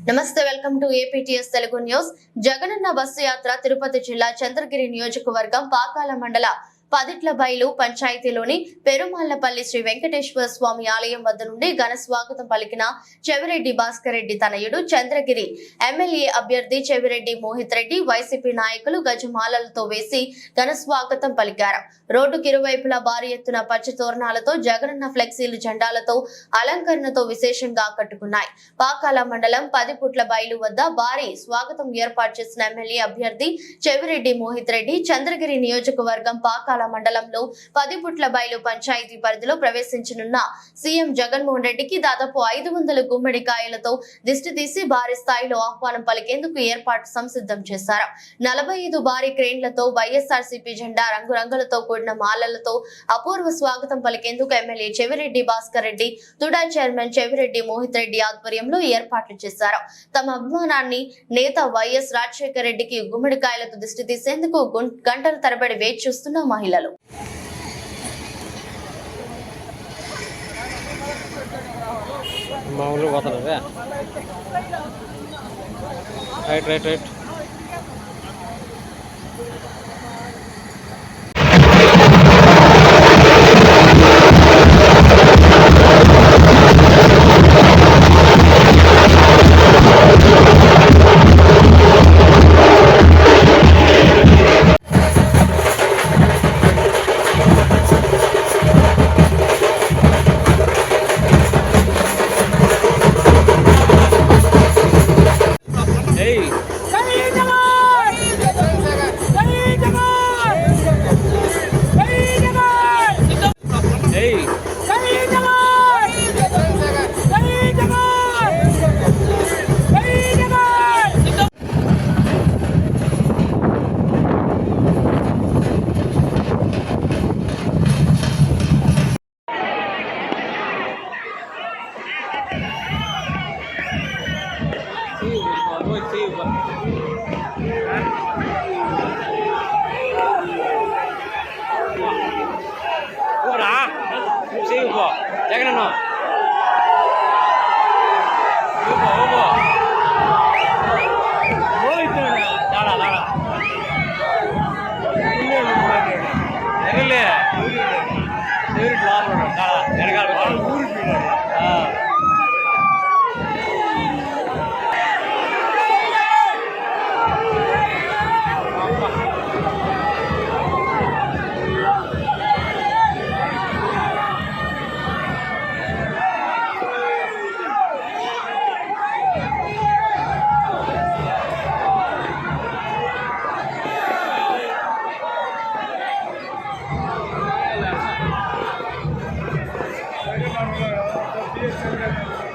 నమస్తే, welcome to APTS Telugu news. Jagananna bus యాత్ర తిరుపతి జిల్లా చంద్రగిరి నియోజకవర్గం పాకాల మండల పదిట్ల బైలు పంచాయతీలోని పెరుమాళ్లపల్లి శ్రీ వెంకటేశ్వర స్వామి ఆలయం వద్ద నుండి ఘన స్వాగతం పలికిన చెవిరెడ్డి భాస్కర్ రెడ్డి తనయుడు చంద్రగిరి ఎమ్మెల్యే అభ్యర్థి చెవిరెడ్డి మోహిత్ రెడ్డి వైసీపీ నాయకులు గజమాలలతో వేసి ఘన స్వాగతం పలికారు. రోడ్డుకి ఇరువైపులా భారీ ఎత్తున పచ్చ తోరణాలతో జగనన్న ఫ్లెక్సీలు జెండాలతో అలంకరణతో విశేషంగా ఆకట్టుకున్నాయి. పాకాల మండలం పదిపుట్ల బైలు వద్ద భారీ స్వాగతం ఏర్పాటు చేసిన ఎమ్మెల్యే అభ్యర్థి చెవిరెడ్డి మోహిత్ రెడ్డి చంద్రగిరి నియోజకవర్గం పాకాల మండలంలో పదిపుట్ల బైలు పంచాయతీ పరిధిలో ప్రవేశించనున్న సీఎం జగన్మోహన్ రెడ్డికి దాదాపు 500 గుమ్మడికాయలతో దిష్టి తీసి భారీ స్థాయిలో ఆహ్వానం పలికేందుకు ఏర్పాటు సంసిద్ధం చేశారు. 45 భారీ క్రేన్లతో వైఎస్ఆర్సీపీ జెండా రంగురంగులతో కూడిన మాలలతో అపూర్వ స్వాగతం పలికేందుకు ఎమ్మెల్యే చెవిరెడ్డి భాస్కర్ రెడ్డి తుడా చైర్మన్ చెవిరెడ్డి మోహిత్ రెడ్డి ఆధ్వర్యంలో ఏర్పాట్లు చేశారు. తమ అభిమానాన్ని నేత వైఎస్ రాజశేఖర రెడ్డికి గుమ్మడికాయలతో దిష్టి తీసేందుకు గంటల తరబడి వేచి చూస్తున్న మహిళలు. Right Jagananna Yes,